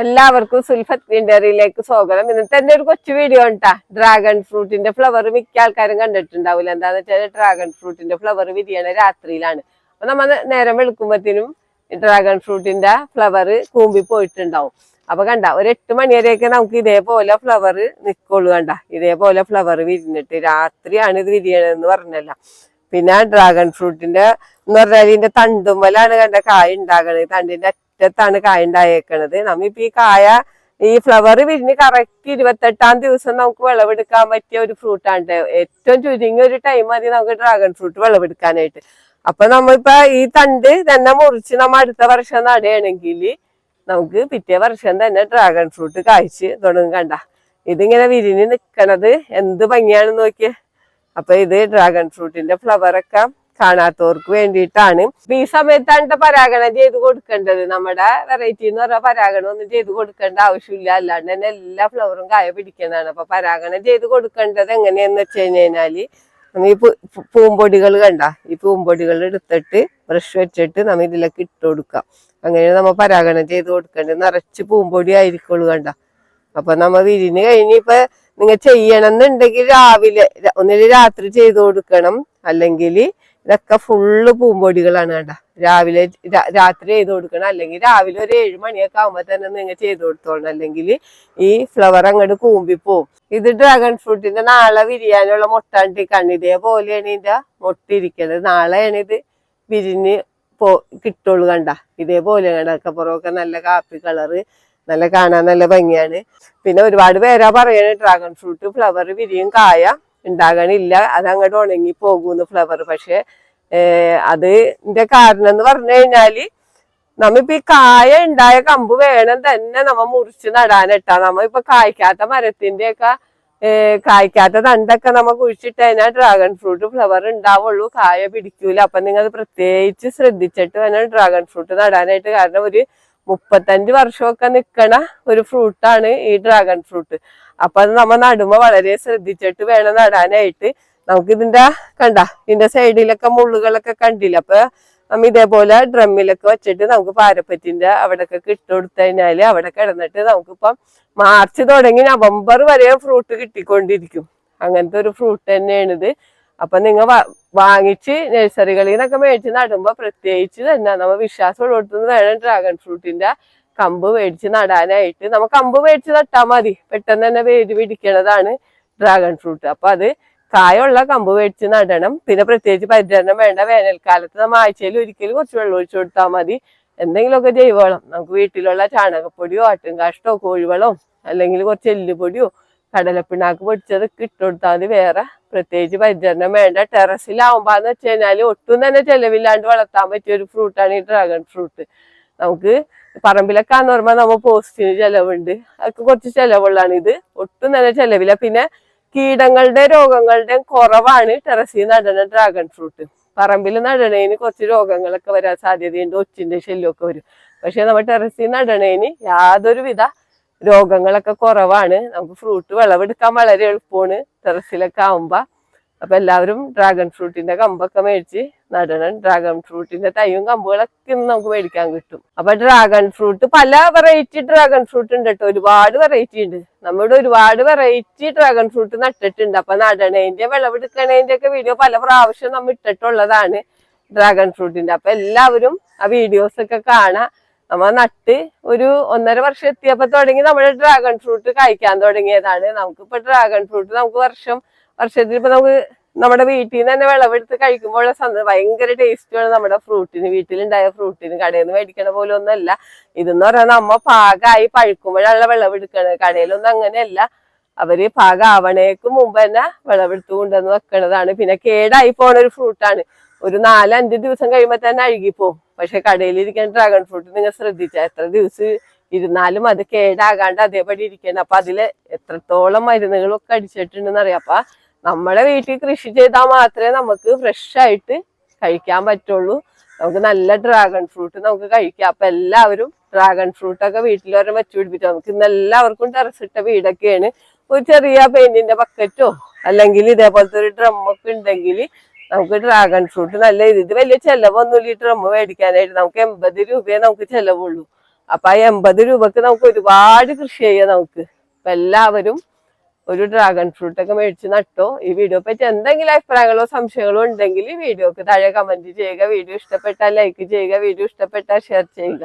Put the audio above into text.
എല്ലാവർക്കും സുൽഫത്ത് ഗ്രീനറിയിലേക്ക് സ്വാഗതം. ഇന്നത്തെ എന്റെ ഒരു കൊച്ചു വീഡിയോ ഉണ്ടാ. ഡ്രാഗൺ ഫ്രൂട്ടിന്റെ ഫ്ലവർ മിക്ക ആൾക്കാരും കണ്ടിട്ടുണ്ടാവില്ല. എന്താന്ന് വെച്ചാൽ ഡ്രാഗൺ ഫ്രൂട്ടിന്റെ ഫ്ലവർ വിരിയണ രാത്രിയിലാണ്. അപ്പൊ നമ്മൾ നേരം വെളുക്കുമ്പത്തിനും ഡ്രാഗൺ ഫ്രൂട്ടിന്റെ ഫ്ലവർ കൂമ്പി പോയിട്ടുണ്ടാവും. അപ്പൊ കണ്ട ഒരു 8 മണി വരെയൊക്കെ നമുക്ക് ഇതേപോലെ ഫ്ലവർ നിക്കുള്ളൂ. കണ്ട ഇതേപോലെ ഫ്ലവർ വിരിഞ്ഞിട്ട് രാത്രിയാണ് ഇത് വിരിയണെന്ന് പറഞ്ഞല്ല. പിന്നെ ഡ്രാഗൺ ഫ്രൂട്ടിന്റെ എന്ന് പറഞ്ഞാൽ ഇതിന്റെ തണ്ടുമ്മലാണ് കണ്ട കായ ഉണ്ടാകണത്. തണ്ടിന്റെ അറ്റത്താണ് കായ ഉണ്ടായേക്കണത്. നമ്മിപ്പോ ഈ ഫ്ലവർ വിരിഞ്ഞ് കറക്റ്റ് 28ാം ദിവസം നമുക്ക് വിളവെടുക്കാൻ പറ്റിയ ഒരു ഫ്രൂട്ടാണ്. ഏറ്റവും ചുരുങ്ങിയ ഒരു ടൈം മതി നമുക്ക് ഡ്രാഗൺ ഫ്രൂട്ട് വിളവെടുക്കാനായിട്ട്. അപ്പൊ നമ്മളിപ്പോ ഈ തണ്ട് തന്നെ മുറിച്ച് നമ്മ അടുത്ത വർഷം നടുകയാണെങ്കിൽ നമുക്ക് പിറ്റേ വർഷം തന്നെ ഡ്രാഗൺ ഫ്രൂട്ട് കായ്ച്ച് തുടങ്ങും. കണ്ട ഇതിങ്ങനെ വിരിഞ്ഞ് നിക്കണത് എന്ത് ഭംഗിയാണെന്ന് നോക്കിയേ. അപ്പൊ ഇത് ഡ്രാഗൺ ഫ്രൂട്ടിന്റെ ഫ്ലവറൊക്കെ കാണാത്തവർക്ക് വേണ്ടിയിട്ടാണ്. ഈ സമയത്താണ് പരാഗണം ചെയ്ത് കൊടുക്കേണ്ടത്. നമ്മുടെ വെറൈറ്റി എന്ന് പറഞ്ഞാൽ പരാഗണം ഒന്നും ചെയ്ത് കൊടുക്കേണ്ട ആവശ്യമില്ല. അല്ലാണ്ട് തന്നെ എല്ലാ ഫ്ലവറും കായ പിടിക്കുന്നതാണ്. അപ്പൊ പരാഗണം ചെയ്ത് കൊടുക്കേണ്ടത് എങ്ങനെയാന്ന് വെച്ച് കഴിഞ്ഞാല് നമ്മ ഈ പൂമ്പൊടികൾ കണ്ട ഈ പൂമ്പൊടികൾ എടുത്തിട്ട് ബ്രഷ് വെച്ചിട്ട് നമ്മ ഇതിലേക്ക് ഇട്ട് കൊടുക്കാം. അങ്ങനെ നമ്മ പരാഗണം ചെയ്ത് കൊടുക്കേണ്ടത്. നിറച്ച് പൂമ്പൊടി ആയിരിക്കുള്ളൂ കണ്ട. അപ്പൊ നമ്മ വിരിഞ്ഞ് കഴിഞ്ഞ് ഇപ്പൊ നിങ്ങൾ ചെയ്യണം എന്നുണ്ടെങ്കിൽ രാവിലെ ഒന്നില് രാത്രി ചെയ്ത് കൊടുക്കണം. അല്ലെങ്കിൽ ഇതൊക്കെ ഫുള്ള് പൂമ്പൊടികളാണ് കണ്ട. രാവിലെ രാത്രി ചെയ്ത് കൊടുക്കണം. അല്ലെങ്കിൽ രാവിലെ ഒരു 7 മണിയൊക്കെ ആകുമ്പോ തന്നെ നിങ്ങൾ ചെയ്ത് കൊടുത്തോളണം. അല്ലെങ്കിൽ ഈ ഫ്ലവർ അങ്ങോട്ട് കൂമ്പിപ്പോവും. ഇത് ഡ്രാഗൺ ഫ്രൂട്ടിന്റെ നാളെ വിരിയാനുള്ള മുട്ടാണ്ടിക്കാണ്. ഇതേപോലെയാണ് ഇതിന്റെ മുട്ടിരിക്കുന്നത്. നാളെയാണ് ഇത് വിരിഞ്ഞ് കിട്ടുള്ളൂ കണ്ട. ഇതേപോലെ കണ്ടൊക്കെ പുറമൊക്കെ നല്ല കാപ്പി കളറ്, നല്ല കാണാൻ നല്ല ഭംഗിയാണ്. പിന്നെ ഒരുപാട് പേരാ പറയണ ഡ്രാഗൺ ഫ്രൂട്ട് ഫ്ലവർ വിരിയും കായ ഉണ്ടാകണില്ല, അത് അങ്ങോട്ട് ഉണങ്ങി പോകുന്നു ഫ്ലവർ. പക്ഷെ അതിന്റെ കാരണം എന്ന് പറഞ്ഞു കഴിഞ്ഞാല് നമ്മിപ്പോ ഈ കായ ഉണ്ടായ കമ്പ് വേണം തന്നെ നമ്മ മുറിച്ച് നടാനിട്ടാ. നമ്മ കായ്ക്കാത്ത മരത്തിന്റെ ഒക്കെ കായ്ക്കാത്ത തണ്ടൊക്കെ നമ്മ കുഴിച്ചിട്ട് കഴിഞ്ഞാൽ ഡ്രാഗൺ ഫ്രൂട്ട് ഫ്ലവർ ഉണ്ടാവുള്ളൂ, കായ പിടിക്കൂല. അപ്പൊ നിങ്ങൾ പ്രത്യേകിച്ച് ശ്രദ്ധിച്ചിട്ട് വേണം ഡ്രാഗൺ ഫ്രൂട്ട് നടാനായിട്ട്. കാരണം ഒരു 35 വർഷമൊക്കെ നിക്കണ ഒരു ഫ്രൂട്ടാണ് ഈ ഡ്രാഗൺ ഫ്രൂട്ട്. അപ്പൊ അത് നമ്മ നടുമ്പോ വളരെ ശ്രദ്ധിച്ചിട്ട് വേണം നടാനായിട്ട്. നമുക്ക് ഇതിന്റെ കണ്ട ഇതിന്റെ സൈഡിലൊക്കെ മുള്ളുകളൊക്കെ കണ്ടില്ല. അപ്പൊ നമ്മ ഇതേപോലെ ഡ്രമ്മിലൊക്കെ വെച്ചിട്ട് നമുക്ക് പാരപ്പറ്റിന്റെ അവിടെയൊക്കെ ഇട്ട് കൊടുത്തു കഴിഞ്ഞാല് അവിടെ കിടന്നിട്ട് നമുക്കിപ്പം മാർച്ച് തുടങ്ങി നവംബർ വരെ ഫ്രൂട്ട് കിട്ടിക്കൊണ്ടിരിക്കും. അങ്ങനത്തെ ഒരു ഫ്രൂട്ട് തന്നെയാണിത്. അപ്പൊ നിങ്ങൾ വാങ്ങിച്ച് നഴ്സറികളിൽ നിന്നൊക്കെ മേടിച്ച് നടുമ്പോ പ്രത്യേകിച്ച് തന്നെ നമ്മ വിശ്വാസമുള്ളടത്തുനിന്ന് വേണം ഡ്രാഗൺ ഫ്രൂട്ടിന്റെ കമ്പ് മേടിച്ച് നടാനായിട്ട്. നമ്മ കമ്പ് മേടിച്ച് നട്ടാൽ മതി, പെട്ടെന്ന് തന്നെ വേര് പിടിക്കണതാണ് ഡ്രാഗൺ ഫ്രൂട്ട്. അപ്പൊ അത് കായുള്ള കമ്പ് മേടിച്ച് നടണം. പിന്നെ പ്രത്യേകിച്ച് പരിചരണം വേണ്ട. വേനൽക്കാലത്ത് നമ്മ ആഴ്ചയിൽ ഒരിക്കലും കുറച്ച് വെള്ളം ഒഴിച്ചു കൊടുത്താൽ മതി. എന്തെങ്കിലുമൊക്കെ ജൈവവളം നമുക്ക് വീട്ടിലുള്ള ചാണകപ്പൊടിയോ ആട്ടുംകാഷ്ടോ കോഴിവളോ അല്ലെങ്കിൽ കുറച്ച് എല്ലുപൊടിയോ കടലപ്പിണ്ണാക്ക് പൊടിച്ചതൊക്കെ ഇട്ട് കൊടുത്താൽ മതി. വേറെ പ്രത്യേകിച്ച് പരിചരണം വേണ്ട. ടെറസിലാവുമ്പോന്ന് വെച്ച് കഴിഞ്ഞാൽ ഒട്ടും തന്നെ ചെലവില്ലാണ്ട് വളർത്താൻ പറ്റിയ ഒരു ഫ്രൂട്ടാണ് ഈ ഡ്രാഗൺ ഫ്രൂട്ട്. നമുക്ക് പറമ്പിലൊക്കെന്ന് പറയുമ്പോൾ നമ്മ പോസ്റ്റിന് ചെലവുണ്ട്, അതൊക്കെ കുറച്ച് ചെലവുള്ളതാണ്. ഇത് ഒട്ടും തന്നെ ചെലവില്ല. പിന്നെ കീടങ്ങളുടെ രോഗങ്ങളുടെയും കുറവാണ് ടെറസിൽ നടണ ഡ്രാഗൺ ഫ്രൂട്ട്. പറമ്പിൽ നടണേന് കുറച്ച് രോഗങ്ങളൊക്കെ വരാൻ സാധ്യതയുണ്ട്, ഒച്ചിന്റെ ശല്യമൊക്കെ വരും. പക്ഷെ നമ്മൾ ടെറസിൽ നടണേന് യാതൊരുവിധ രോഗങ്ങളൊക്കെ കുറവാണ്. നമുക്ക് ഫ്രൂട്ട് വിളവെടുക്കാൻ വളരെ എളുപ്പമാണ് ടെറസിലൊക്കെ ആവുമ്പോ. അപ്പൊ എല്ലാവരും ഡ്രാഗൺ ഫ്രൂട്ടിന്റെ കമ്പൊക്കെ മേടിച്ച് നടണം. ഡ്രാഗൺ ഫ്രൂട്ടിന്റെ തൈയും കമ്പുകളൊക്കെ ഇന്ന് നമുക്ക് മേടിക്കാൻ കിട്ടും. അപ്പൊ ഡ്രാഗൺ ഫ്രൂട്ട് പല വെറൈറ്റി ഡ്രാഗൺ ഫ്രൂട്ട് ഉണ്ട് കേട്ടോ, ഒരുപാട് വെറൈറ്റി ഉണ്ട്. നമ്മുടെ ഒരുപാട് വെറൈറ്റി ഡ്രാഗൺ ഫ്രൂട്ട് നട്ടിട്ടുണ്ട്. അപ്പൊ നടണേന്റെ വിളവെടുക്കണേന്റെ ഒക്കെ വീഡിയോ പല പ്രാവശ്യം നമ്മൾ ഇട്ടിട്ടുള്ളതാണ് ഡ്രാഗൺ ഫ്രൂട്ടിന്റെ. അപ്പൊ എല്ലാവരും ആ വീഡിയോസ് ഒക്കെ കാണാം. നമ്മ നട്ട് ഒരു 1.5 വർഷം എത്തിയപ്പോ തുടങ്ങി നമ്മുടെ ഡ്രാഗൺ ഫ്രൂട്ട് കഴിക്കാൻ തുടങ്ങിയതാണ്. നമുക്കിപ്പോ ഡ്രാഗൺ ഫ്രൂട്ട് നമുക്ക് വർഷത്തിൽ ഇപ്പൊ നമുക്ക് നമ്മുടെ വീട്ടിൽ നിന്ന് തന്നെ വിളവെടുത്ത് കഴിക്കുമ്പോൾ ഭയങ്കര ടേസ്റ്റുമാണ് നമ്മുടെ ഫ്രൂട്ടിന്. വീട്ടിലുണ്ടായ ഫ്രൂട്ടിന് കടയിൽ നിന്ന് മേടിക്കണ പോലെ ഒന്നല്ല ഇതെന്ന് പറഞ്ഞാൽ നമ്മ പാകമായി പഴുക്കുമ്പോഴാണ് വിളവെടുക്കണത്. കടയിലൊന്നും അങ്ങനെയല്ല, അവര് പാകാവണേക്ക് മുമ്പ് തന്നെ വിളവെടുത്ത് കൊണ്ടുവന്ന് വെക്കണതാണ്. പിന്നെ കേടായി പോണ ഒരു ഫ്രൂട്ടാണ്. ഒരു 4-5 ദിവസം കഴിയുമ്പോ തന്നെ അഴുകിപ്പോവും. പക്ഷെ കടയിലിരിക്കുന്ന ഡ്രാഗൺ ഫ്രൂട്ട് നിങ്ങൾ ശ്രദ്ധിച്ചാൽ എത്ര ദിവസം ഇരുന്നാലും അത് കേടാകാണ്ട് അതേപടി ഇരിക്കണം. അപ്പൊ അതില് എത്രത്തോളം മരുന്നുകളൊക്കെ അടിച്ചിട്ടുണ്ടെന്ന് അറിയാം. അപ്പൊ നമ്മളെ വീട്ടിൽ കൃഷി ചെയ്താൽ മാത്രമേ നമുക്ക് ഫ്രഷ് ആയിട്ട് കഴിക്കാൻ പറ്റുള്ളൂ. നമുക്ക് നല്ല ഡ്രാഗൺ ഫ്രൂട്ട് നമുക്ക് കഴിക്കാം. അപ്പൊ എല്ലാവരും ഡ്രാഗൺ ഫ്രൂട്ടൊക്കെ വീട്ടിലോരെ വെച്ചു പിടിപ്പിച്ചു. നമുക്ക് ഇന്ന് എല്ലാവർക്കും ടെറസിട്ട വീടൊക്കെയാണ്. ഒരു ചെറിയ പെയിന്റിന്റെ ബക്കറ്റോ അല്ലെങ്കിൽ ഇതേപോലത്തെ ഒരു ഡ്രമ്മൊക്കെ ഉണ്ടെങ്കിൽ നമുക്ക് ഡ്രാഗൺ ഫ്രൂട്ട് നല്ല ഇത് വലിയ ചെലവൊന്നുമില്ല ഈ ഡ്രം മേടിക്കാനായിട്ട്. നമുക്ക് 80 രൂപയെ നമുക്ക് ചെലവുള്ളൂ. അപ്പൊ ആ 80 രൂപക്ക് നമുക്ക് ഒരുപാട് കൃഷി ചെയ്യാം നമുക്ക്. അപ്പൊ എല്ലാവരും ഒരു ഡ്രാഗൺ ഫ്രൂട്ട് ഒക്കെ മേടിച്ച് നട്ടോ. ഈ വീഡിയോ പറ്റി എന്തെങ്കിലും അഭിപ്രായങ്ങളോ സംശയങ്ങളോ ഉണ്ടെങ്കിൽ വീഡിയോക്ക് താഴെ കമന്റ് ചെയ്യുക. വീഡിയോ ഇഷ്ടപ്പെട്ടാൽ ലൈക്ക് ചെയ്യുക, വീഡിയോ ഇഷ്ടപ്പെട്ടാൽ ഷെയർ ചെയ്യുക.